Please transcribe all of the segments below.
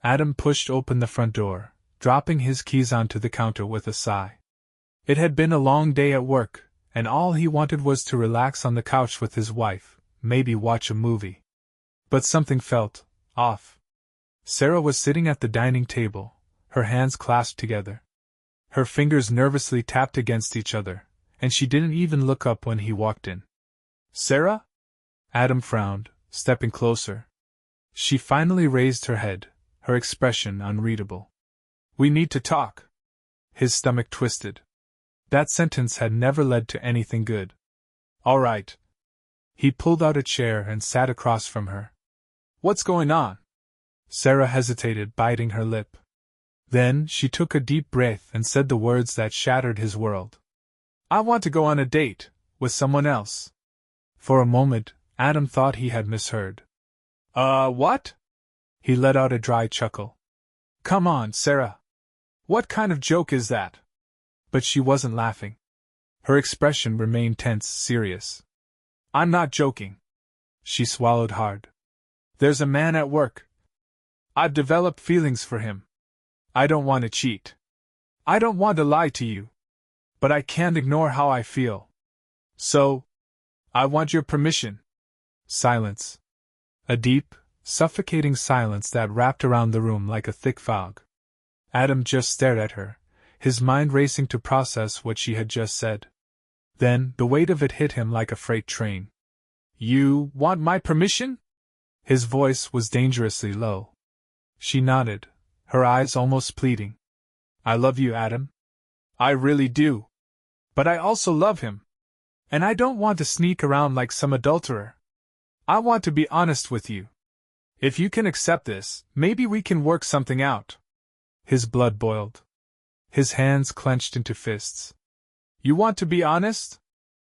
Adam pushed open the front door, dropping his keys onto the counter with a sigh. It had been a long day at work, and all he wanted was to relax on the couch with his wife, maybe watch a movie. But something felt off. Sarah was sitting at the dining table, her hands clasped together. Her fingers nervously tapped against each other, and she didn't even look up when he walked in. "Sarah?" Adam frowned, stepping closer. She finally raised her head, her expression unreadable. "We need to talk." His stomach twisted. That sentence had never led to anything good. "All right." He pulled out a chair and sat across from her. "What's going on?" Sarah hesitated, biting her lip. Then she took a deep breath and said the words that shattered his world. "I want to go on a date with someone else." For a moment, Adam thought he had misheard. What?" He let out a dry chuckle. "Come on, Sarah. What kind of joke is that?" But she wasn't laughing. Her expression remained tense, serious. "I'm not joking." She swallowed hard. "There's a man at work. I've developed feelings for him. I don't want to cheat. I don't want to lie to you. But I can't ignore how I feel. So, I want your permission." Silence. A deep, suffocating silence that wrapped around the room like a thick fog. Adam just stared at her, his mind racing to process what she had just said. Then, the weight of it hit him like a freight train. "You want my permission?" His voice was dangerously low. She nodded, her eyes almost pleading. "I love you, Adam. I really do. But I also love him. And I don't want to sneak around like some adulterer. I want to be honest with you. If you can accept this, maybe we can work something out." His blood boiled. His hands clenched into fists. "You want to be honest?"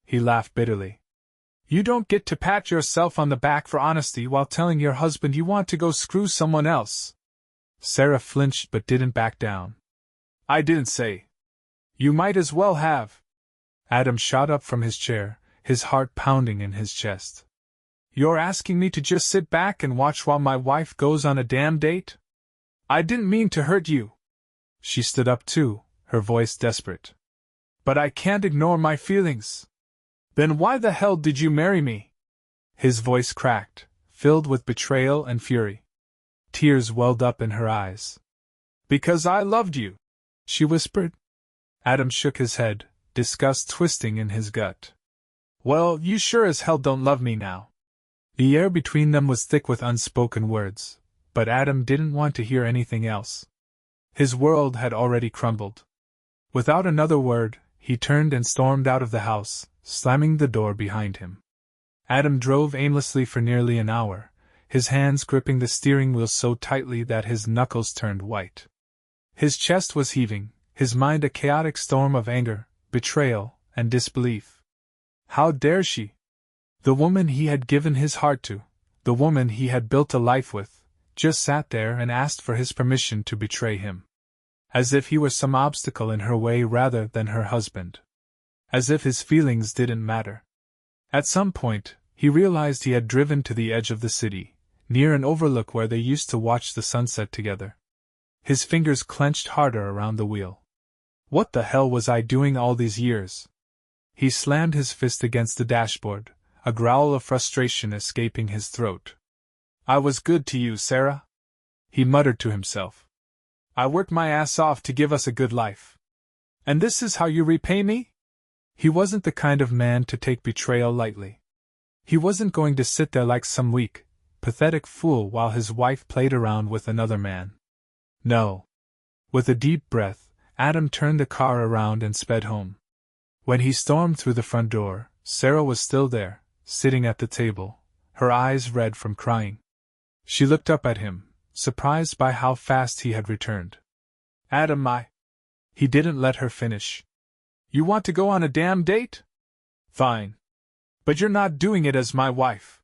He laughed bitterly. "You don't get to pat yourself on the back for honesty while telling your husband you want to go screw someone else." Sarah flinched but didn't back down. "I didn't say. You might as well have." Adam shot up from his chair, his heart pounding in his chest. "You're asking me to just sit back and watch while my wife goes on a damn date? I didn't mean to hurt you." She stood up too, her voice desperate. "But I can't ignore my feelings." "Then why the hell did you marry me?" His voice cracked, filled with betrayal and fury. Tears welled up in her eyes. "Because I loved you," she whispered. Adam shook his head, disgust twisting in his gut. "Well, you sure as hell don't love me now." The air between them was thick with unspoken words, but Adam didn't want to hear anything else. His world had already crumbled. Without another word, he turned and stormed out of the house, slamming the door behind him. Adam drove aimlessly for nearly an hour, his hands gripping the steering wheel so tightly that his knuckles turned white. His chest was heaving, his mind a chaotic storm of anger, betrayal, and disbelief. How dare she? The woman he had given his heart to, the woman he had built a life with, just sat there and asked for his permission to betray him. As if he were some obstacle in her way rather than her husband. As if his feelings didn't matter. At some point, he realized he had driven to the edge of the city, near an overlook where they used to watch the sunset together. His fingers clenched harder around the wheel. What the hell was I doing all these years? He slammed his fist against the dashboard, a growl of frustration escaping his throat. "I was good to you, Sarah," he muttered to himself. "I worked my ass off to give us a good life. And this is how you repay me?" He wasn't the kind of man to take betrayal lightly. He wasn't going to sit there like some weak, pathetic fool while his wife played around with another man. No. With a deep breath, Adam turned the car around and sped home. When he stormed through the front door, Sarah was still there, sitting at the table, her eyes red from crying. She looked up at him, surprised by how fast he had returned. "Adam, He didn't let her finish. "You want to go on a damn date? Fine. But you're not doing it as my wife."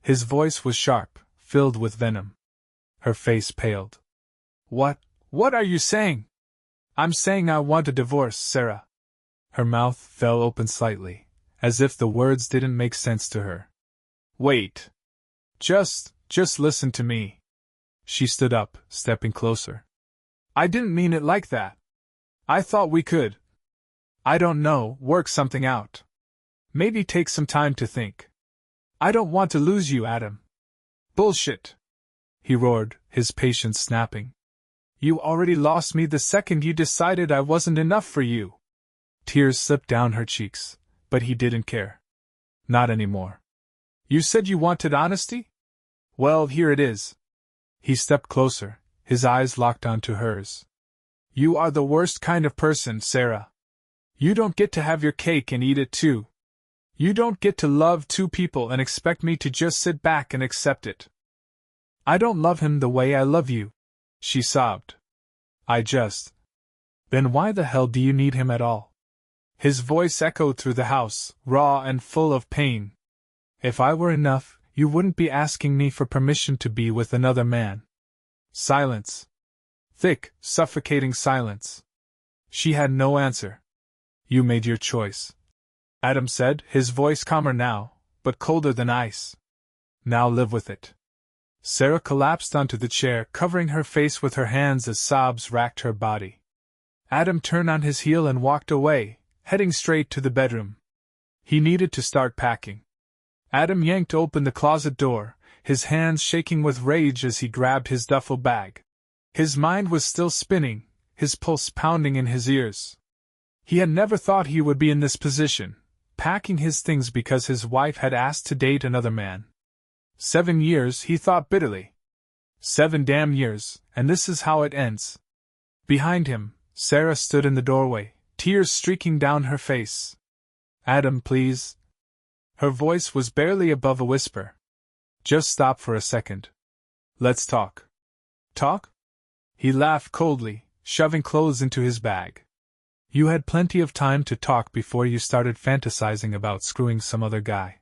His voice was sharp, filled with venom. Her face paled. What are you saying?" "I'm saying I want a divorce, Sarah." Her mouth fell open slightly, as if the words didn't make sense to her. "Wait. Just listen to me. She stood up, stepping closer. I didn't mean it like that. I thought we could. I don't know, work something out. Maybe take some time to think. I don't want to lose you, Adam. Bullshit! He roared, his patience snapping. You already lost me the second you decided I wasn't enough for you. Tears slipped down her cheeks, but he didn't care. Not anymore. You said you wanted honesty? Well, here it is. He stepped closer, his eyes locked onto hers. You are the worst kind of person, Sarah. You don't get to have your cake and eat it too. You don't get to love two people and expect me to just sit back and accept it. I don't love him the way I love you, she sobbed. Then why the hell do you need him at all? His voice echoed through the house, raw and full of pain. If I were enough, you wouldn't be asking me for permission to be with another man. Silence. Thick, suffocating silence. She had no answer. You made your choice, Adam said, his voice calmer now, but colder than ice. Now live with it. Sarah collapsed onto the chair, covering her face with her hands as sobs racked her body. Adam turned on his heel and walked away, heading straight to the bedroom. He needed to start packing. Adam yanked open the closet door, his hands shaking with rage as he grabbed his duffel bag. His mind was still spinning, his pulse pounding in his ears. He had never thought he would be in this position, packing his things because his wife had asked to date another man. 7 years, he thought bitterly. 7 damn years, and this is how it ends. Behind him, Sarah stood in the doorway, tears streaking down her face. Adam, please. Her voice was barely above a whisper. Just stop for a second. Let's talk. Talk? He laughed coldly, shoving clothes into his bag. You had plenty of time to talk before you started fantasizing about screwing some other guy.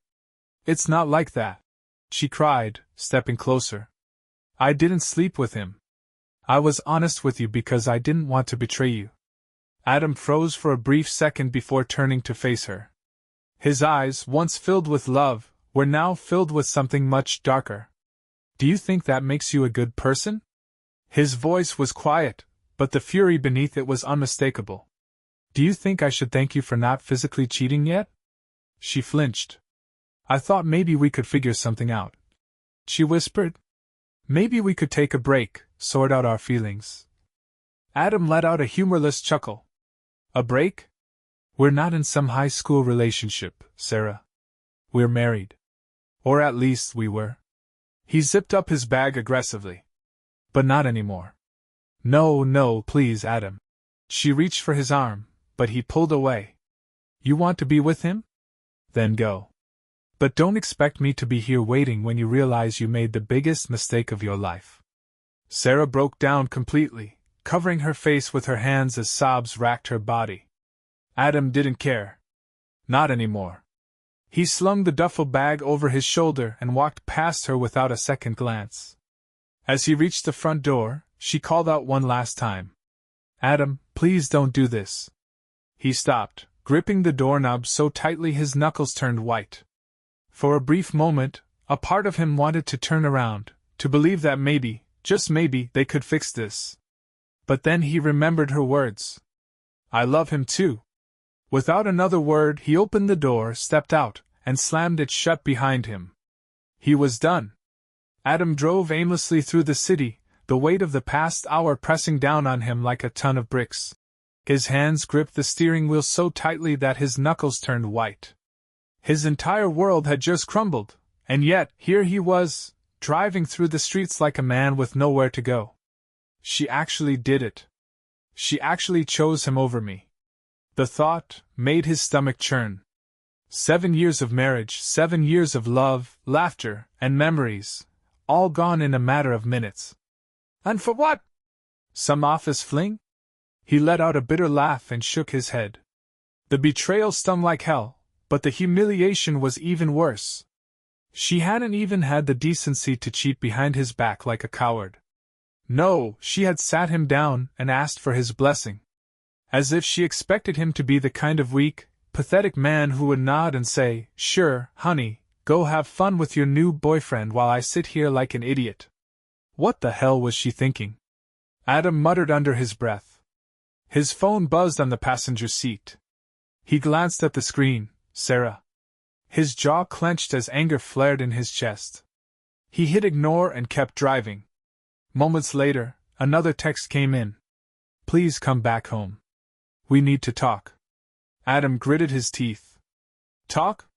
It's not like that, she cried, stepping closer. I didn't sleep with him. I was honest with you because I didn't want to betray you. Adam froze for a brief second before turning to face her. His eyes, once filled with love, were now filled with something much darker. Do you think that makes you a good person? His voice was quiet, but the fury beneath it was unmistakable. Do you think I should thank you for not physically cheating yet? She flinched. I thought maybe we could figure something out, she whispered. Maybe we could take a break, sort out our feelings. Adam let out a humorless chuckle. A break? We're not in some high school relationship, Sarah. We're married. Or at least we were. He zipped up his bag aggressively. But not anymore. No, please, Adam. She reached for his arm, but he pulled away. You want to be with him? Then go. But don't expect me to be here waiting when you realize you made the biggest mistake of your life. Sarah broke down completely, covering her face with her hands as sobs racked her body. Adam didn't care. Not anymore. He slung the duffel bag over his shoulder and walked past her without a second glance. As he reached the front door, she called out one last time. Adam, please don't do this. He stopped, gripping the doorknob so tightly his knuckles turned white. For a brief moment, a part of him wanted to turn around, to believe that maybe, just maybe, they could fix this. But then he remembered her words. I love him too. Without another word, he opened the door, stepped out, and slammed it shut behind him. He was done. Adam drove aimlessly through the city, the weight of the past hour pressing down on him like a ton of bricks. His hands gripped the steering wheel so tightly that his knuckles turned white. His entire world had just crumbled, and yet, here he was, driving through the streets like a man with nowhere to go. She actually did it. She actually chose him over me. The thought made his stomach churn. 7 years of marriage, 7 years of love, laughter, and memories, all gone in a matter of minutes. And for what? Some office fling? He let out a bitter laugh and shook his head. The betrayal stung like hell, but the humiliation was even worse. She hadn't even had the decency to cheat behind his back like a coward. No, she had sat him down and asked for his blessing. As if she expected him to be the kind of weak, pathetic man who would nod and say, "Sure, honey, go have fun with your new boyfriend while I sit here like an idiot." What the hell was she thinking? Adam muttered under his breath. His phone buzzed on the passenger seat. He glanced at the screen. Sarah. His jaw clenched as anger flared in his chest. He hit ignore and kept driving. Moments later, another text came in. Please come back home. We need to talk. Adam gritted his teeth. Talk?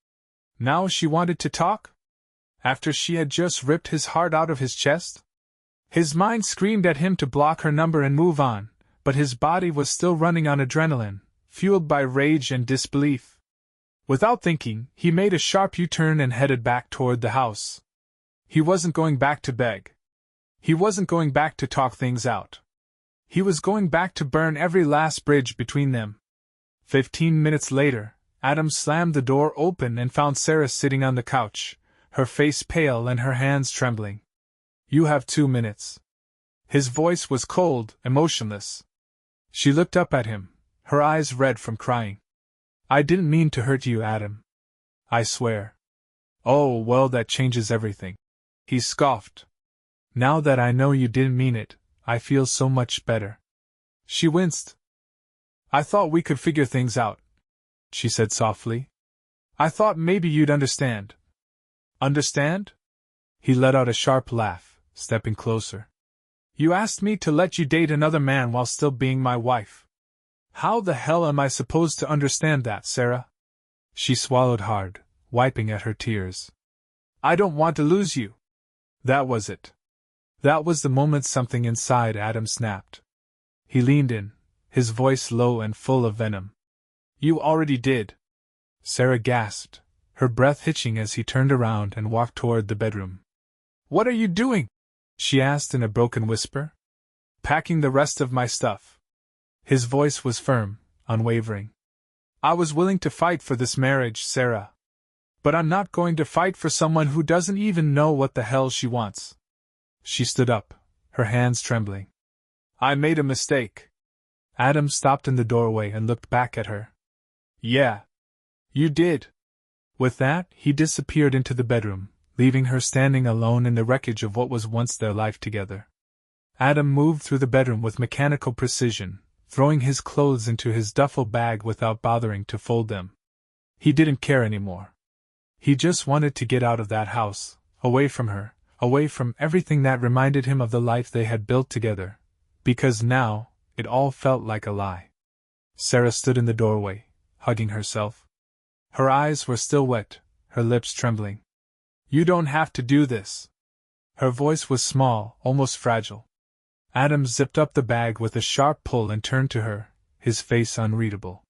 Now she wanted to talk? After she had just ripped his heart out of his chest? His mind screamed at him to block her number and move on, but his body was still running on adrenaline, fueled by rage and disbelief. Without thinking, he made a sharp U-turn and headed back toward the house. He wasn't going back to beg. He wasn't going back to talk things out. He was going back to burn every last bridge between them. 15 minutes later, Adam slammed the door open and found Sarah sitting on the couch, her face pale and her hands trembling. You have 2 minutes. His voice was cold, emotionless. She looked up at him, her eyes red from crying. I didn't mean to hurt you, Adam. I swear. Oh, well, that changes everything. He scoffed. Now that I know you didn't mean it, I feel so much better. She winced. I thought we could figure things out, she said softly. I thought maybe you'd understand. Understand? He let out a sharp laugh, stepping closer. You asked me to let you date another man while still being my wife. How the hell am I supposed to understand that, Sarah? She swallowed hard, wiping at her tears. I don't want to lose you. That was it. That was the moment something inside Adam snapped. He leaned in, his voice low and full of venom. You already did. Sarah gasped, her breath hitching as he turned around and walked toward the bedroom. What are you doing? She asked in a broken whisper. Packing the rest of my stuff. His voice was firm, unwavering. I was willing to fight for this marriage, Sarah. But I'm not going to fight for someone who doesn't even know what the hell she wants. She stood up, her hands trembling. I made a mistake. Adam stopped in the doorway and looked back at her. Yeah. You did. With that, he disappeared into the bedroom, leaving her standing alone in the wreckage of what was once their life together. Adam moved through the bedroom with mechanical precision, throwing his clothes into his duffel bag without bothering to fold them. He didn't care anymore. He just wanted to get out of that house, away from her, away from everything that reminded him of the life they had built together, because now, it all felt like a lie. Sarah stood in the doorway, hugging herself. Her eyes were still wet, her lips trembling. You don't have to do this. Her voice was small, almost fragile. Adam zipped up the bag with a sharp pull and turned to her, his face unreadable.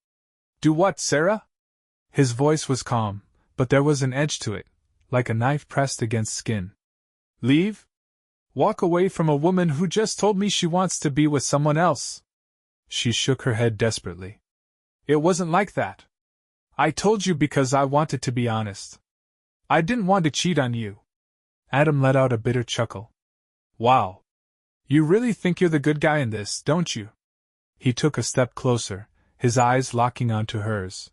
Do what, Sarah? His voice was calm, but there was an edge to it, like a knife pressed against skin. Leave? Walk away from a woman who just told me she wants to be with someone else? She shook her head desperately. It wasn't like that. I told you because I wanted to be honest. I didn't want to cheat on you. Adam let out a bitter chuckle. Wow. You really think you're the good guy in this, don't you? He took a step closer, his eyes locking onto hers.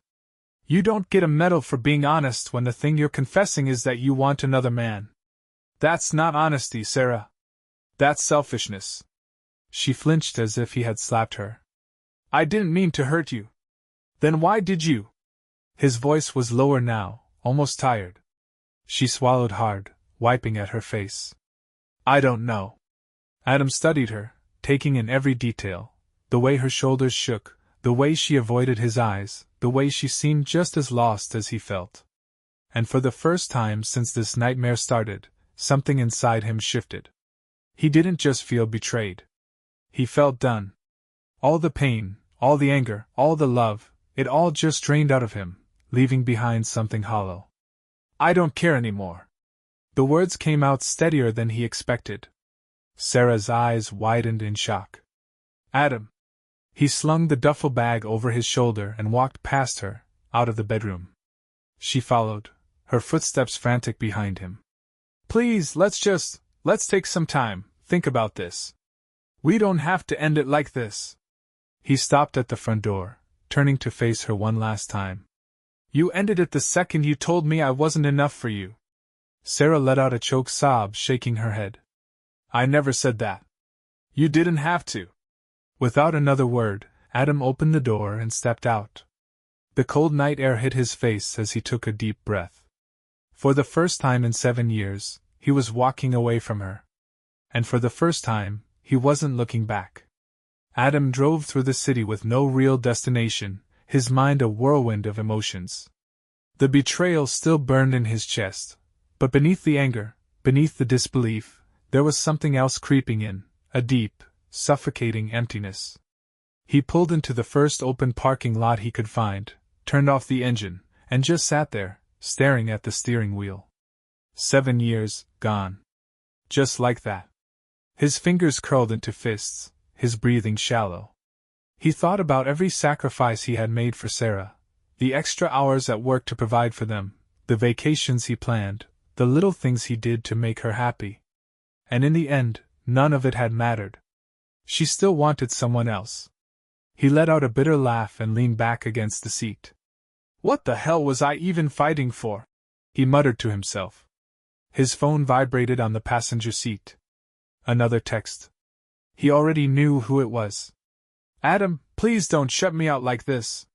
You don't get a medal for being honest when the thing you're confessing is that you want another man. That's not honesty, Sarah. That's selfishness. She flinched as if he had slapped her. I didn't mean to hurt you. Then why did you? His voice was lower now, almost tired. She swallowed hard, wiping at her face. I don't know. Adam studied her, taking in every detail, the way her shoulders shook, the way she avoided his eyes, the way she seemed just as lost as he felt. And for the first time since this nightmare started, something inside him shifted. He didn't just feel betrayed. He felt done. All the pain, all the anger, all the love, it all just drained out of him, leaving behind something hollow. I don't care anymore. The words came out steadier than he expected. Sarah's eyes widened in shock. Adam. He slung the duffel bag over his shoulder and walked past her, out of the bedroom. She followed, her footsteps frantic behind him. Please, let's take some time, think about this. We don't have to end it like this. He stopped at the front door, turning to face her one last time. You ended it the second you told me I wasn't enough for you. Sarah let out a choked sob, shaking her head. I never said that. You didn't have to. Without another word, Adam opened the door and stepped out. The cold night air hit his face as he took a deep breath. For the first time in 7 years, he was walking away from her. And for the first time, he wasn't looking back. Adam drove through the city with no real destination, his mind a whirlwind of emotions. The betrayal still burned in his chest, but beneath the anger, beneath the disbelief, there was something else creeping in, a deep, suffocating emptiness. He pulled into the first open parking lot he could find, turned off the engine, and just sat there, staring at the steering wheel. 7 years, gone. Just like that. His fingers curled into fists, his breathing shallow. He thought about every sacrifice he had made for Sarah, the extra hours at work to provide for them, the vacations he planned, the little things he did to make her happy. And in the end, none of it had mattered. She still wanted someone else. He let out a bitter laugh and leaned back against the seat. What the hell was I even fighting for? He muttered to himself. His phone vibrated on the passenger seat. Another text. He already knew who it was. Adam, please don't shut me out like this.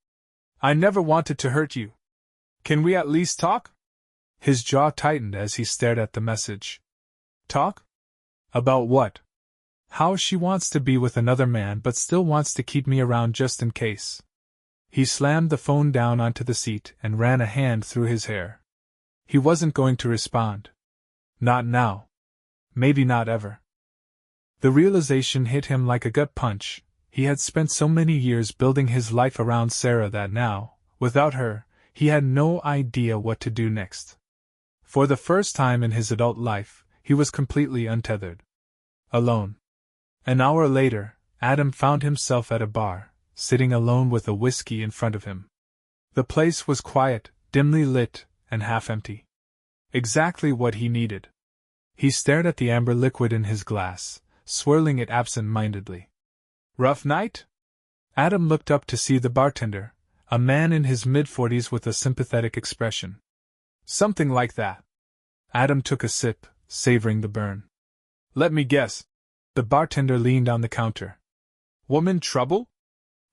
I never wanted to hurt you. Can we at least talk? His jaw tightened as he stared at the message. Talk? About what? How she wants to be with another man but still wants to keep me around just in case. He slammed the phone down onto the seat and ran a hand through his hair. He wasn't going to respond. Not now. Maybe not ever. The realization hit him like a gut punch. He had spent so many years building his life around Sarah that now, without her, he had no idea what to do next. For the first time in his adult life, he was completely untethered. Alone. An hour later, Adam found himself at a bar, sitting alone with a whiskey in front of him. The place was quiet, dimly lit, and half empty. Exactly what he needed. He stared at the amber liquid in his glass, swirling it absent-mindedly. Rough night? Adam looked up to see the bartender, a man in his mid-40s with a sympathetic expression. Something like that. Adam took a sip, savoring the burn. Let me guess. The bartender leaned on the counter. Woman trouble?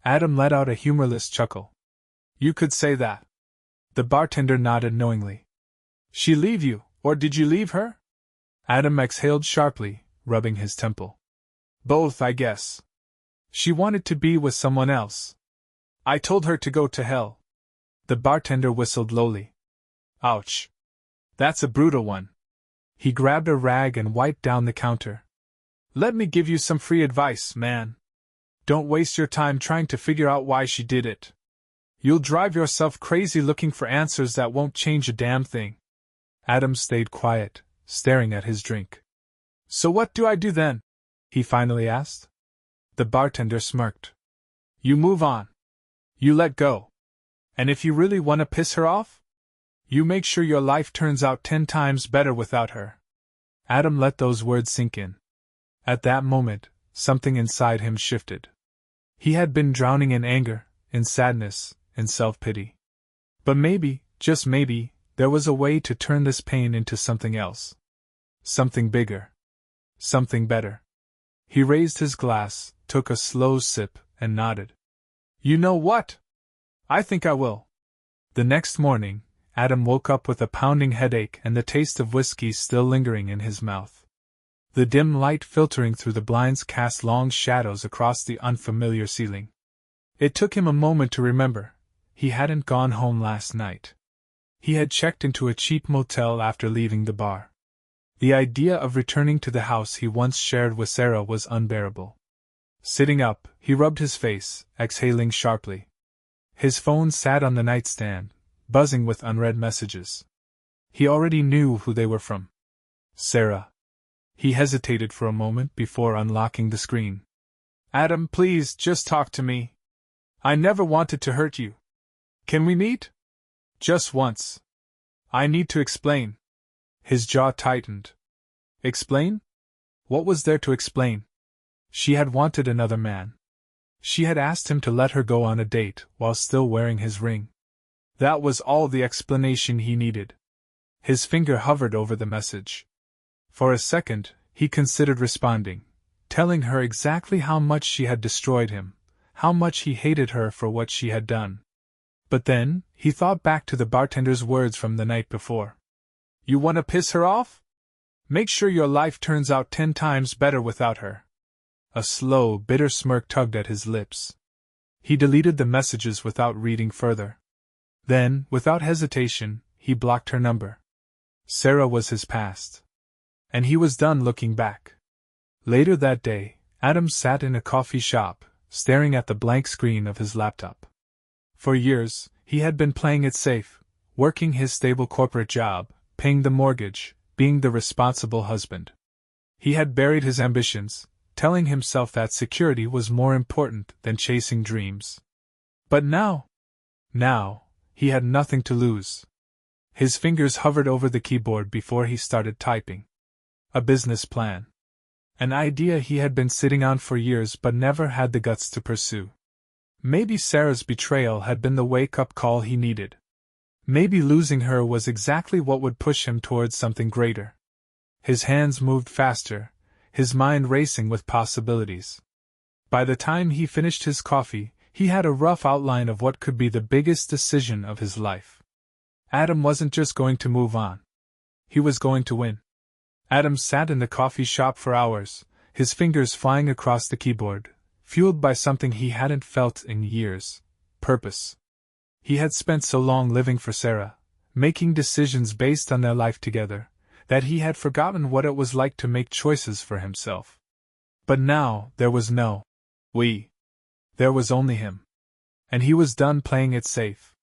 Adam let out a humorless chuckle. You could say that. The bartender nodded knowingly. She leave you, or did you leave her? Adam exhaled sharply, rubbing his temple. Both, I guess. She wanted to be with someone else. I told her to go to hell. The bartender whistled lowly. Ouch. That's a brutal one. He grabbed a rag and wiped down the counter. Let me give you some free advice, man. Don't waste your time trying to figure out why she did it. You'll drive yourself crazy looking for answers that won't change a damn thing. Adam stayed quiet, staring at his drink. So what do I do then? He finally asked. The bartender smirked. You move on. You let go. And if you really want to piss her off, you make sure your life turns out 10 times better without her. Adam let those words sink in. At that moment, something inside him shifted. He had been drowning in anger, in sadness, in self-pity. But maybe, just maybe, there was a way to turn this pain into something else. Something bigger. Something better. He raised his glass, took a slow sip, and nodded. You know what? I think I will. The next morning, Adam woke up with a pounding headache and the taste of whiskey still lingering in his mouth. The dim light filtering through the blinds cast long shadows across the unfamiliar ceiling. It took him a moment to remember. He hadn't gone home last night. He had checked into a cheap motel after leaving the bar. The idea of returning to the house he once shared with Sarah was unbearable. Sitting up, he rubbed his face, exhaling sharply. His phone sat on the nightstand, buzzing with unread messages. He already knew who they were from. Sarah. He hesitated for a moment before unlocking the screen. Adam, please, just talk to me. I never wanted to hurt you. Can we meet? Just once. I need to explain. His jaw tightened. Explain? What was there to explain? She had wanted another man. She had asked him to let her go on a date while still wearing his ring. That was all the explanation he needed. His finger hovered over the message. For a second, he considered responding, telling her exactly how much she had destroyed him, how much he hated her for what she had done. But then, he thought back to the bartender's words from the night before. "You want to piss her off? Make sure your life turns out 10 times better without her." A slow, bitter smirk tugged at his lips. He deleted the messages without reading further. Then, without hesitation, he blocked her number. Sarah was his past. And he was done looking back. Later that day, Adam sat in a coffee shop, staring at the blank screen of his laptop. For years, he had been playing it safe, working his stable corporate job, paying the mortgage, being the responsible husband. He had buried his ambitions, telling himself that security was more important than chasing dreams. But now, he had nothing to lose. His fingers hovered over the keyboard before he started typing. A business plan. An idea he had been sitting on for years but never had the guts to pursue. Maybe Sarah's betrayal had been the wake-up call he needed. Maybe losing her was exactly what would push him towards something greater. His hands moved faster, his mind racing with possibilities. By the time he finished his coffee, he had a rough outline of what could be the biggest decision of his life. Adam wasn't just going to move on. He was going to win. Adam sat in the coffee shop for hours, his fingers flying across the keyboard, fueled by something he hadn't felt in years: purpose. He had spent so long living for Sarah, making decisions based on their life together, that he had forgotten what it was like to make choices for himself. But now, there was no we. There was only him. And he was done playing it safe.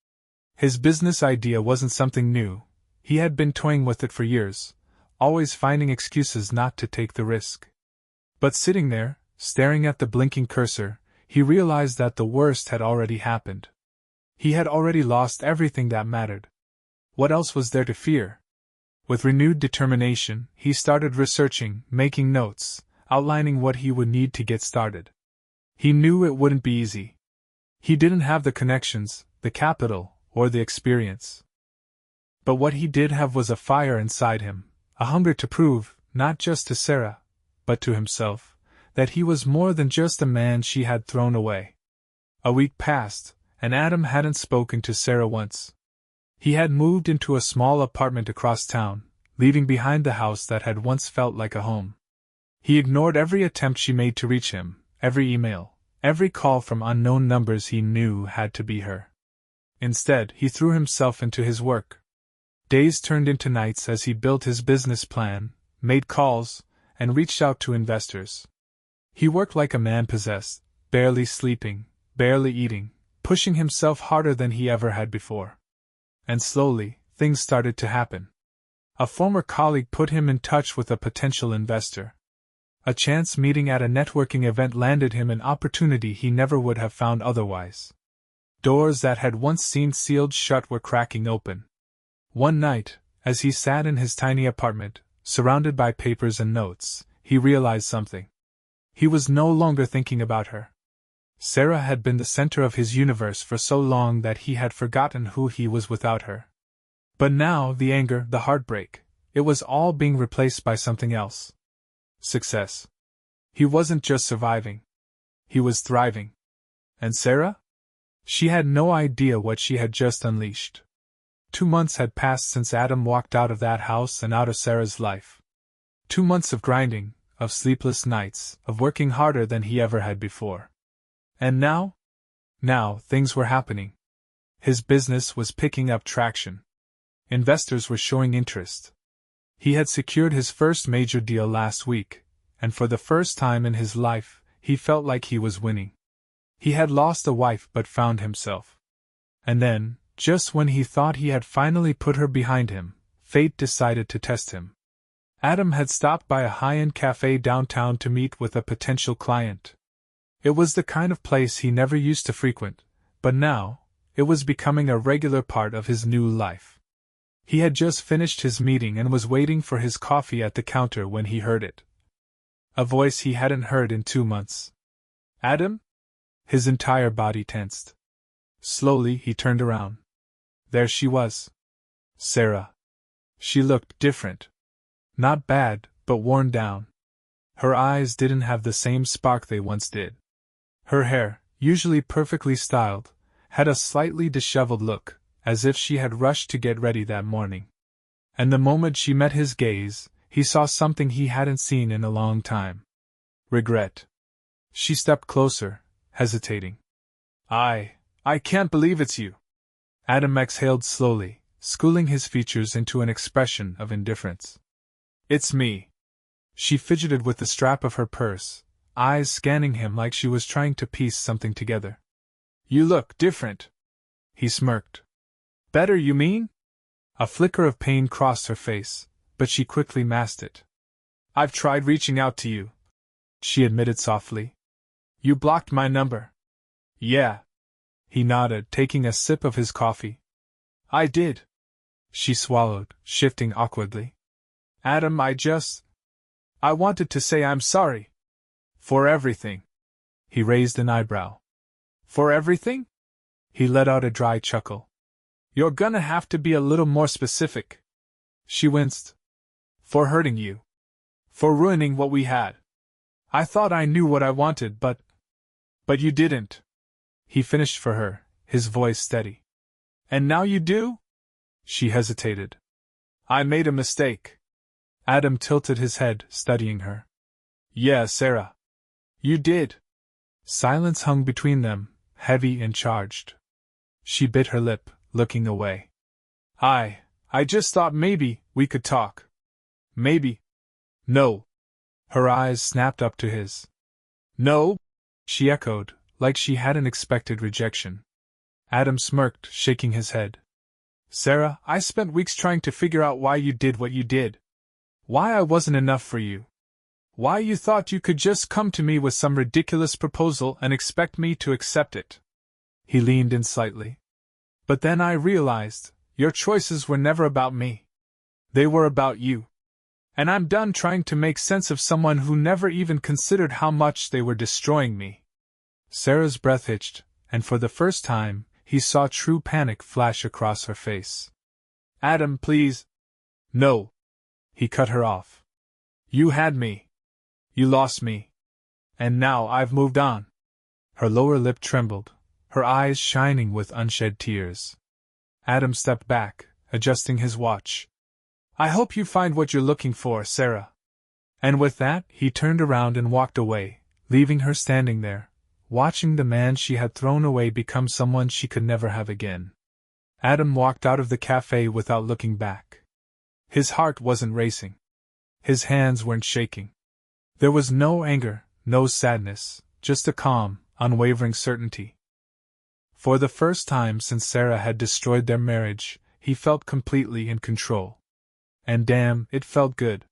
His business idea wasn't something new. He had been toying with it for years, always finding excuses not to take the risk. But sitting there, staring at the blinking cursor, he realized that the worst had already happened. He had already lost everything that mattered. What else was there to fear? With renewed determination, he started researching, making notes, outlining what he would need to get started. He knew it wouldn't be easy. He didn't have the connections, the capital, or the experience. But what he did have was a fire inside him, a hunger to prove, not just to Sarah, but to himself, that he was more than just a man she had thrown away. A week passed, and Adam hadn't spoken to Sarah once. He had moved into a small apartment across town, leaving behind the house that had once felt like a home. He ignored every attempt she made to reach him, every email, every call from unknown numbers he knew had to be her. Instead, he threw himself into his work. Days turned into nights as he built his business plan, made calls, and reached out to investors. He worked like a man possessed, barely sleeping, barely eating, pushing himself harder than he ever had before. And slowly, things started to happen. A former colleague put him in touch with a potential investor. A chance meeting at a networking event landed him an opportunity he never would have found otherwise. Doors that had once seemed sealed shut were cracking open. One night, as he sat in his tiny apartment, surrounded by papers and notes, he realized something. He was no longer thinking about her. Sarah had been the center of his universe for so long that he had forgotten who he was without her. But now, the anger, the heartbreak, it was all being replaced by something else. Success. He wasn't just surviving. He was thriving. And Sarah? She had no idea what she had just unleashed. 2 months had passed since Adam walked out of that house and out of Sarah's life. 2 months of grinding, of sleepless nights, of working harder than he ever had before. And now? Now, things were happening. His business was picking up traction. Investors were showing interest. He had secured his first major deal last week, and for the first time in his life, he felt like he was winning. He had lost a wife but found himself. And then, just when he thought he had finally put her behind him, fate decided to test him. Adam had stopped by a high-end cafe downtown to meet with a potential client. It was the kind of place he never used to frequent, but now, it was becoming a regular part of his new life. He had just finished his meeting and was waiting for his coffee at the counter when he heard it. A voice he hadn't heard in 2 months. "Adam?" His entire body tensed. Slowly, he turned around. There she was. Sarah. She looked different. Not bad, but worn down. Her eyes didn't have the same spark they once did. Her hair, usually perfectly styled, had a slightly disheveled look, as if she had rushed to get ready that morning. And the moment she met his gaze, he saw something he hadn't seen in a long time. Regret. She stepped closer, hesitating. I can't believe it's you. Adam exhaled slowly, schooling his features into an expression of indifference. It's me. She fidgeted with the strap of her purse, eyes scanning him like she was trying to piece something together. You look different. He smirked. Better, you mean? A flicker of pain crossed her face, but she quickly masked it. I've tried reaching out to you, she admitted softly. You blocked my number. Yeah. He nodded, taking a sip of his coffee. I did. She swallowed, shifting awkwardly. Adam, I wanted to say I'm sorry. For everything. He raised an eyebrow. For everything? He let out a dry chuckle. You're gonna have to be a little more specific. She winced. For hurting you. For ruining what we had. I thought I knew what I wanted, but you didn't. He finished for her, his voice steady. And now you do? She hesitated. I made a mistake. Adam tilted his head, studying her. Yeah, Sarah. You did. Silence hung between them, heavy and charged. She bit her lip, looking away. I just thought maybe we could talk. Maybe. No. Her eyes snapped up to his. No? She echoed, like she hadn't expected rejection. Adam smirked, shaking his head. Sarah, I spent weeks trying to figure out why you did what you did. Why I wasn't enough for you. Why you thought you could just come to me with some ridiculous proposal and expect me to accept it. He leaned in slightly. But then I realized, your choices were never about me. They were about you. And I'm done trying to make sense of someone who never even considered how much they were destroying me. Sarah's breath hitched, and for the first time, he saw true panic flash across her face. Adam, please. No. He cut her off. You had me. You lost me. And now I've moved on. Her lower lip trembled, her eyes shining with unshed tears. Adam stepped back, adjusting his watch. I hope you find what you're looking for, Sarah. And with that, he turned around and walked away, leaving her standing there, watching the man she had thrown away become someone she could never have again. Adam walked out of the cafe without looking back. His heart wasn't racing. His hands weren't shaking. There was no anger, no sadness, just a calm, unwavering certainty. For the first time since Sarah had destroyed their marriage, he felt completely in control. And damn, it felt good.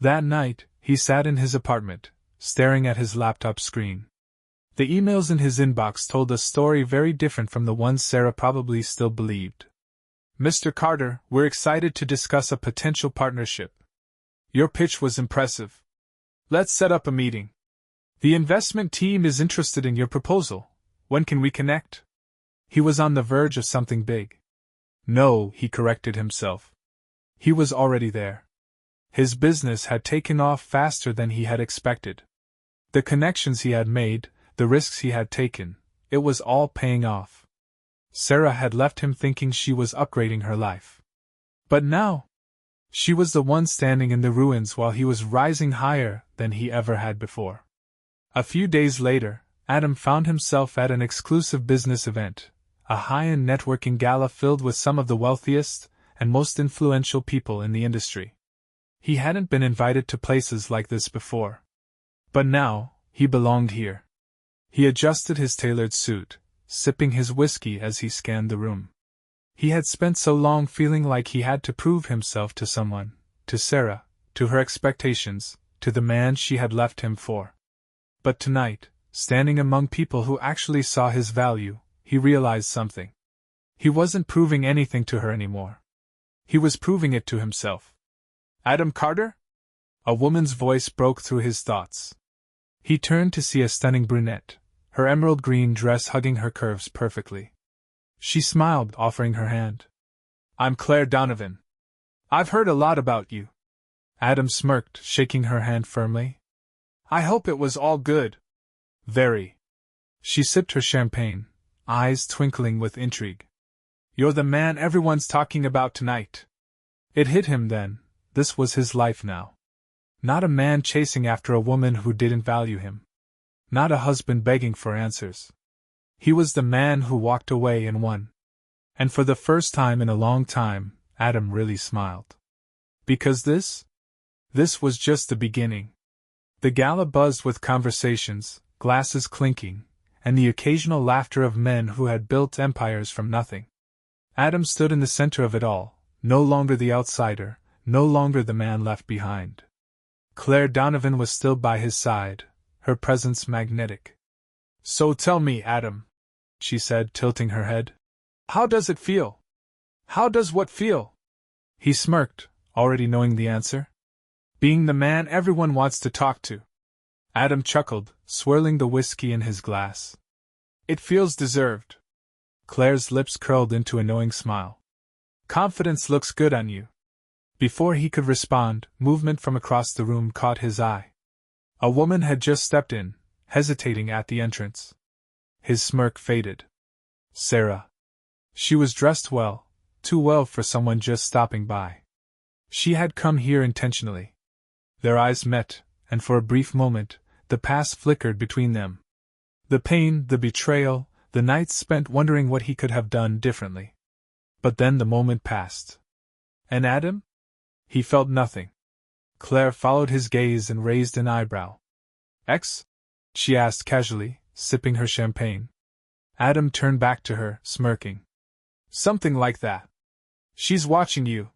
That night, he sat in his apartment, staring at his laptop screen. The emails in his inbox told a story very different from the ones Sarah probably still believed. Mr. Carter, we're excited to discuss a potential partnership. Your pitch was impressive. Let's set up a meeting. The investment team is interested in your proposal. When can we connect? He was on the verge of something big. No, he corrected himself. He was already there. His business had taken off faster than he had expected. The connections he had made, the risks he had taken, it was all paying off. Sarah had left him thinking she was upgrading her life. But now, she was the one standing in the ruins while he was rising higher than he ever had before. A few days later, Adam found himself at an exclusive business event, a high-end networking gala filled with some of the wealthiest and most influential people in the industry. He hadn't been invited to places like this before. But now, he belonged here. He adjusted his tailored suit, sipping his whiskey as he scanned the room. He had spent so long feeling like he had to prove himself to someone, to Sarah, to her expectations, to the man she had left him for. But tonight, standing among people who actually saw his value, he realized something. He wasn't proving anything to her anymore. He was proving it to himself. Adam Carter? A woman's voice broke through his thoughts. He turned to see a stunning brunette, her emerald green dress hugging her curves perfectly. She smiled, offering her hand. I'm Claire Donovan. I've heard a lot about you. Adam smirked, shaking her hand firmly. I hope it was all good. Very. She sipped her champagne, eyes twinkling with intrigue. You're the man everyone's talking about tonight. It hit him then, this was his life now. Not a man chasing after a woman who didn't value him. Not a husband begging for answers. He was the man who walked away and won. And for the first time in a long time, Adam really smiled. Because this was just the beginning. The gala buzzed with conversations, glasses clinking, and the occasional laughter of men who had built empires from nothing. Adam stood in the center of it all, no longer the outsider, no longer the man left behind. Claire Donovan was still by his side, her presence magnetic. So tell me, Adam, she said, tilting her head. How does it feel? How does what feel? He smirked, already knowing the answer. Being the man everyone wants to talk to. Adam chuckled, swirling the whiskey in his glass. It feels deserved. Claire's lips curled into a knowing smile. Confidence looks good on you. Before he could respond, movement from across the room caught his eye. A woman had just stepped in, hesitating at the entrance. His smirk faded. Sarah. She was dressed well, too well for someone just stopping by. She had come here intentionally. Their eyes met, and for a brief moment, the past flickered between them. The pain, the betrayal, the nights spent wondering what he could have done differently. But then the moment passed. And Adam? He felt nothing. Claire followed his gaze and raised an eyebrow. Ex? She asked casually, sipping her champagne. Adam turned back to her, smirking. Something like that. She's watching you,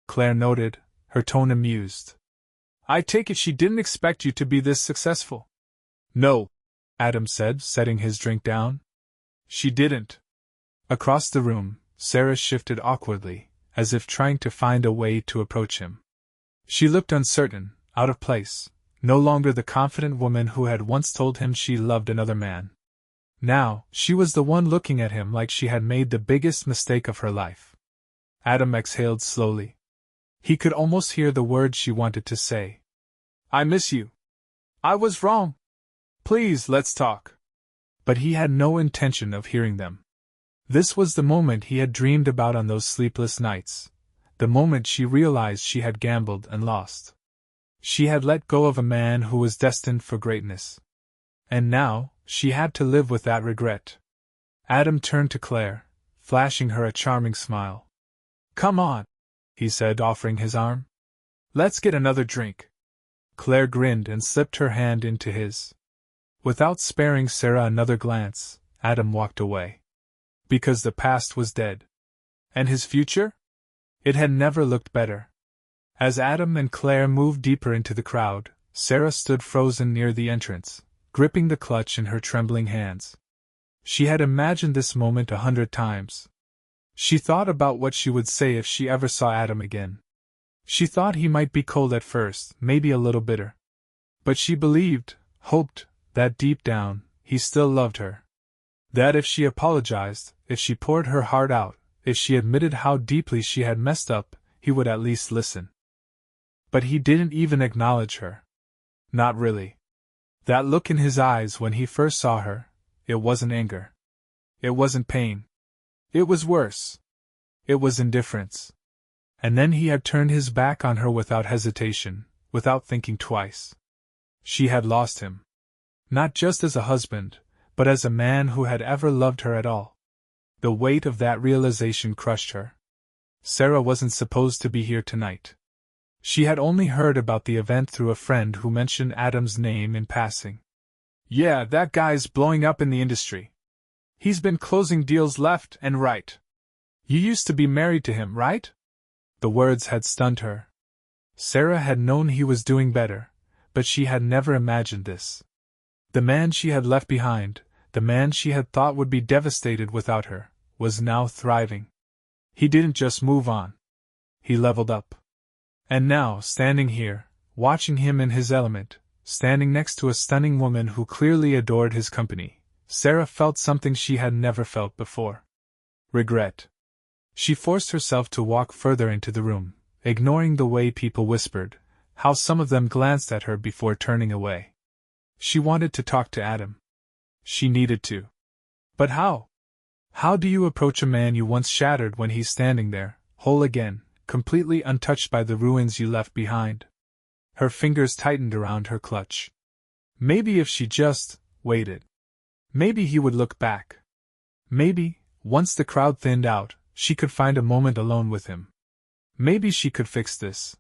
Claire noted, her tone amused. I take it she didn't expect you to be this successful. No, Adam said, setting his drink down. She didn't. Across the room, Sarah shifted awkwardly, as if trying to find a way to approach him. She looked uncertain, out of place, no longer the confident woman who had once told him she loved another man. Now, she was the one looking at him like she had made the biggest mistake of her life. Adam exhaled slowly. He could almost hear the words she wanted to say. I miss you. I was wrong. Please, let's talk. But he had no intention of hearing them. This was the moment he had dreamed about on those sleepless nights, the moment she realized she had gambled and lost. She had let go of a man who was destined for greatness. And now, she had to live with that regret. Adam turned to Claire, flashing her a charming smile. Come on, he said, offering his arm. Let's get another drink. Claire grinned and slipped her hand into his. Without sparing Sarah another glance, Adam walked away. Because the past was dead. And his future? It had never looked better. As Adam and Claire moved deeper into the crowd, Sarah stood frozen near the entrance, gripping the clutch in her trembling hands. She had imagined this moment 100 times. She thought about what she would say if she ever saw Adam again. She thought he might be cold at first, maybe a little bitter. But she believed, hoped, that deep down, he still loved her. That if she apologized, if she poured her heart out, if she admitted how deeply she had messed up, he would at least listen. But he didn't even acknowledge her. Not really. That look in his eyes when he first saw her, it wasn't anger. It wasn't pain. It was worse. It was indifference. And then he had turned his back on her without hesitation, without thinking twice. She had lost him. Not just as a husband, but as a man who had ever loved her at all. The weight of that realization crushed her. Sarah wasn't supposed to be here tonight. She had only heard about the event through a friend who mentioned Adam's name in passing. Yeah, that guy's blowing up in the industry. He's been closing deals left and right. You used to be married to him, right? The words had stunned her. Sarah had known he was doing better, but she had never imagined this. The man she had left behind, the man she had thought would be devastated without her, was now thriving. He didn't just move on. He leveled up. And now, standing here, watching him in his element, standing next to a stunning woman who clearly adored his company, Sarah felt something she had never felt before. Regret. She forced herself to walk further into the room, ignoring the way people whispered, how some of them glanced at her before turning away. She wanted to talk to Adam. She needed to. But how? How do you approach a man you once shattered when he's standing there, whole again, completely untouched by the ruins you left behind? Her fingers tightened around her clutch. Maybe if she just waited. Maybe he would look back. Maybe, once the crowd thinned out, she could find a moment alone with him. Maybe she could fix this.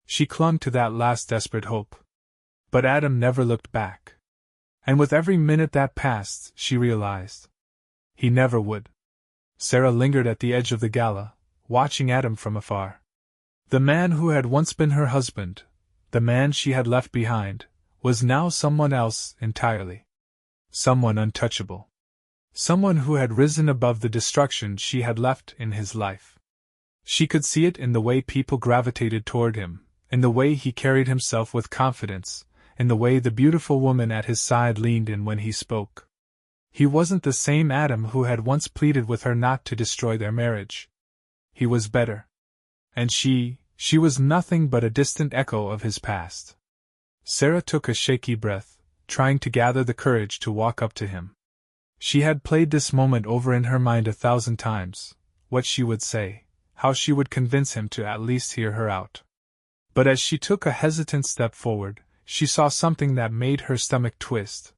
She clung to that last desperate hope. But Adam never looked back. And with every minute that passed, she realized he never would. Sarah lingered at the edge of the gala, watching Adam from afar. The man who had once been her husband, the man she had left behind, was now someone else entirely. Someone untouchable. Someone who had risen above the destruction she had left in his life. She could see it in the way people gravitated toward him, in the way he carried himself with confidence, in the way the beautiful woman at his side leaned in when he spoke. He wasn't the same Adam who had once pleaded with her not to destroy their marriage. He was better. And she was nothing but a distant echo of his past. Sarah took a shaky breath, trying to gather the courage to walk up to him. She had played this moment over in her mind 1,000 times, what she would say, how she would convince him to at least hear her out. But as she took a hesitant step forward, she saw something that made her stomach twist.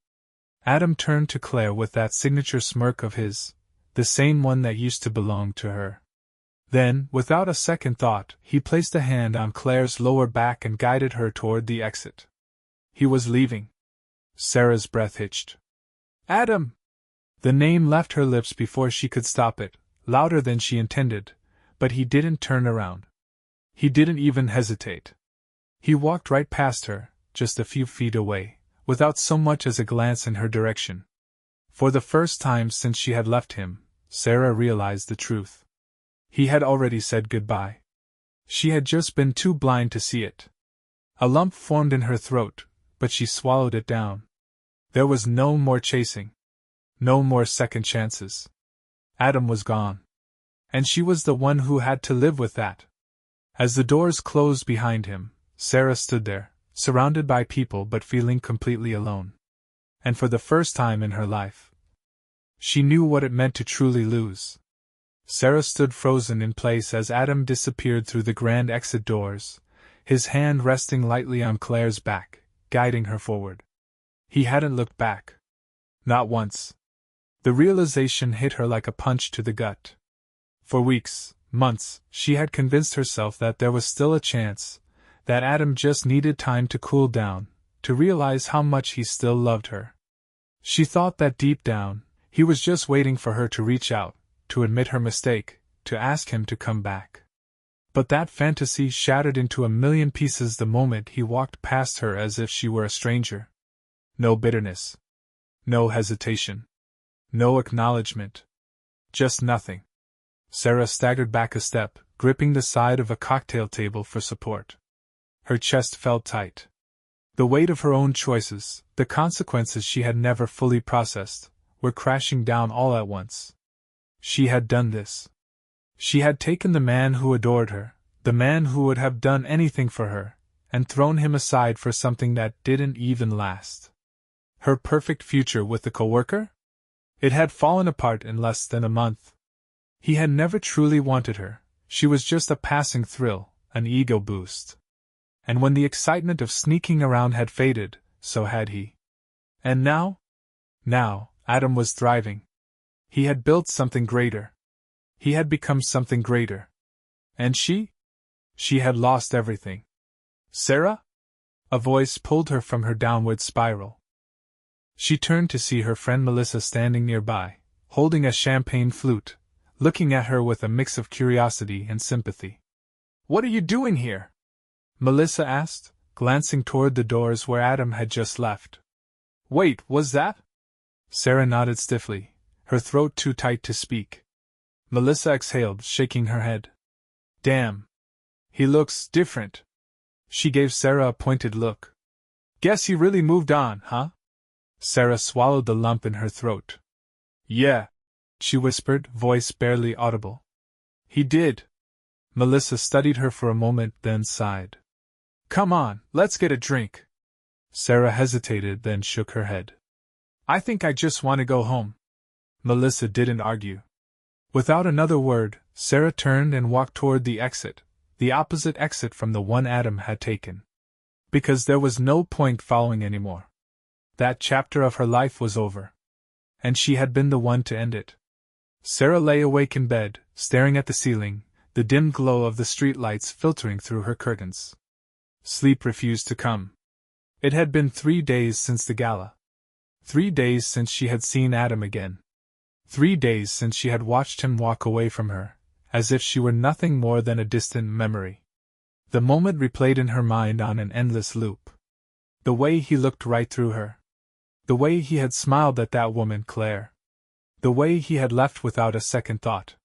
Adam turned to Claire with that signature smirk of his, the same one that used to belong to her. Then, without a second thought, he placed a hand on Claire's lower back and guided her toward the exit. He was leaving. Sarah's breath hitched. Adam! The name left her lips before she could stop it, louder than she intended, but he didn't turn around. He didn't even hesitate. He walked right past her, just a few feet away, without so much as a glance in her direction. For the first time since she had left him, Sarah realized the truth. He had already said goodbye. She had just been too blind to see it. A lump formed in her throat, but she swallowed it down. There was no more chasing. No more second chances. Adam was gone. And she was the one who had to live with that. As the doors closed behind him, Sarah stood there, surrounded by people but feeling completely alone. And for the first time in her life, she knew what it meant to truly lose. Sarah stood frozen in place as Adam disappeared through the grand exit doors, his hand resting lightly on Claire's back, guiding her forward. He hadn't looked back. Not once. The realization hit her like a punch to the gut. For weeks, months, she had convinced herself that there was still a chance, that Adam just needed time to cool down, to realize how much he still loved her. She thought that deep down, he was just waiting for her to reach out, to admit her mistake, to ask him to come back. But that fantasy shattered into a million pieces the moment he walked past her as if she were a stranger. No bitterness. No hesitation. No acknowledgement. Just nothing. Sarah staggered back a step, gripping the side of a cocktail table for support. Her chest felt tight. The weight of her own choices, the consequences she had never fully processed, were crashing down all at once. She had done this. She had taken the man who adored her, the man who would have done anything for her, and thrown him aside for something that didn't even last. Her perfect future with the coworker? It had fallen apart in less than a month. He had never truly wanted her, she was just a passing thrill, an ego boost. And when the excitement of sneaking around had faded, so had he. And now? Now, Adam was thriving. He had built something greater. He had become something greater. And she? She had lost everything. Sarah? A voice pulled her from her downward spiral. She turned to see her friend Melissa standing nearby, holding a champagne flute, looking at her with a mix of curiosity and sympathy. "What are you doing here?" Melissa asked, glancing toward the doors where Adam had just left. "Wait, was that?" Sarah nodded stiffly, her throat too tight to speak. Melissa exhaled, shaking her head. "Damn. He looks different." She gave Sarah a pointed look. "Guess he really moved on, huh?" Sarah swallowed the lump in her throat. "Yeah," she whispered, voice barely audible. "He did." Melissa studied her for a moment, then sighed. "Come on, let's get a drink." Sarah hesitated, then shook her head. I think I just want to go home. Melissa didn't argue. Without another word, Sarah turned and walked toward the exit, the opposite exit from the one Adam had taken. Because there was no point following anymore. That chapter of her life was over. And she had been the one to end it. Sarah lay awake in bed, staring at the ceiling, the dim glow of the streetlights filtering through her curtains. Sleep refused to come. It had been 3 days since the gala. 3 days since she had seen Adam again. 3 days since she had watched him walk away from her, as if she were nothing more than a distant memory. The moment replayed in her mind on an endless loop. The way he looked right through her. The way he had smiled at that woman, Claire. The way he had left without a second thought.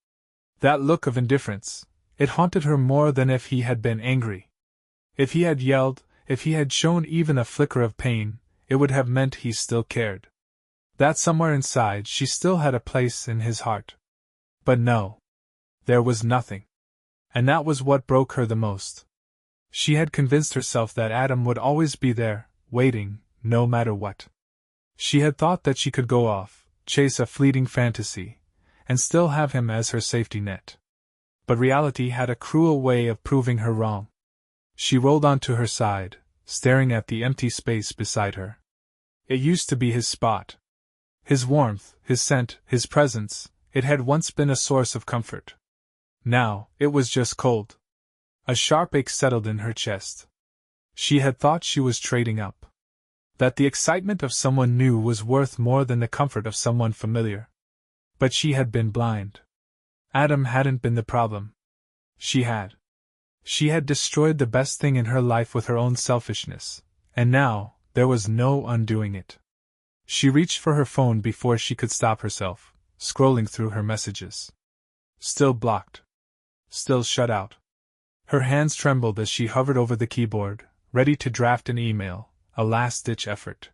That look of indifference, it haunted her more than if he had been angry. If he had yelled, if he had shown even a flicker of pain, it would have meant he still cared. That somewhere inside she still had a place in his heart. But no. There was nothing. And that was what broke her the most. She had convinced herself that Adam would always be there, waiting, no matter what. She had thought that she could go off, chase a fleeting fantasy, and still have him as her safety net. But reality had a cruel way of proving her wrong. She rolled onto her side, staring at the empty space beside her. It used to be his spot. His warmth, his scent, his presence, it had once been a source of comfort. Now, it was just cold. A sharp ache settled in her chest. She had thought she was trading up. That the excitement of someone new was worth more than the comfort of someone familiar. But she had been blind. Adam hadn't been the problem. She had. She had destroyed the best thing in her life with her own selfishness, and now, there was no undoing it. She reached for her phone before she could stop herself, scrolling through her messages. Still blocked. Still shut out. Her hands trembled as she hovered over the keyboard, ready to draft an email, a last-ditch effort.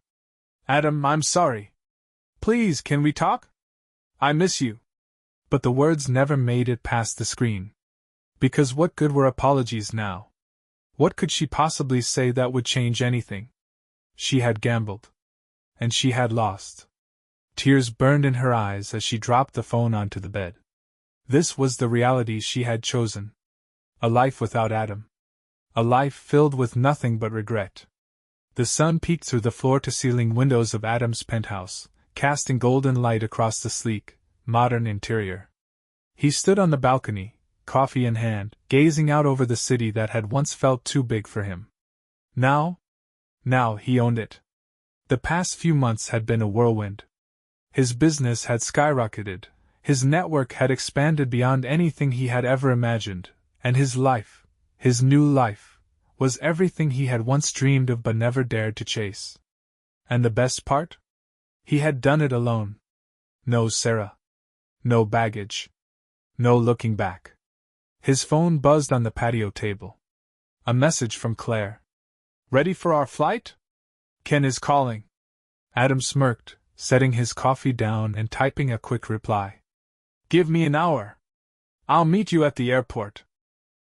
Adam, I'm sorry. Please, can we talk? I miss you. But the words never made it past the screen. Because what good were apologies now? What could she possibly say that would change anything? She had gambled. And she had lost. Tears burned in her eyes as she dropped the phone onto the bed. This was the reality she had chosen. A life without Adam. A life filled with nothing but regret. The sun peeked through the floor-to-ceiling windows of Adam's penthouse, casting golden light across the sleek, modern interior. He stood on the balcony, coffee in hand, gazing out over the city that had once felt too big for him. Now he owned it. The past few months had been a whirlwind. His business had skyrocketed, his network had expanded beyond anything he had ever imagined, and his life, his new life, was everything he had once dreamed of but never dared to chase. And the best part? He had done it alone. No Sarah. No baggage. No looking back. His phone buzzed on the patio table. A message from Claire. Ready for our flight? Ken is calling. Adam smirked, setting his coffee down and typing a quick reply. Give me an hour. I'll meet you at the airport.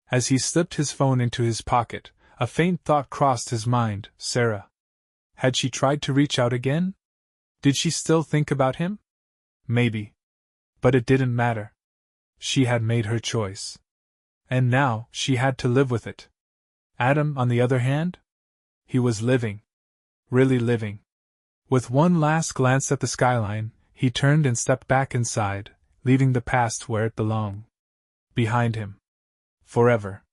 As he slipped his phone into his pocket, a faint thought crossed his mind. Sarah. Had she tried to reach out again? Did she still think about him? Maybe. But it didn't matter. She had made her choice. And now, she had to live with it. Adam, on the other hand? He was living. Really living. With one last glance at the skyline, he turned and stepped back inside, leaving the past where it belonged. Behind him. Forever.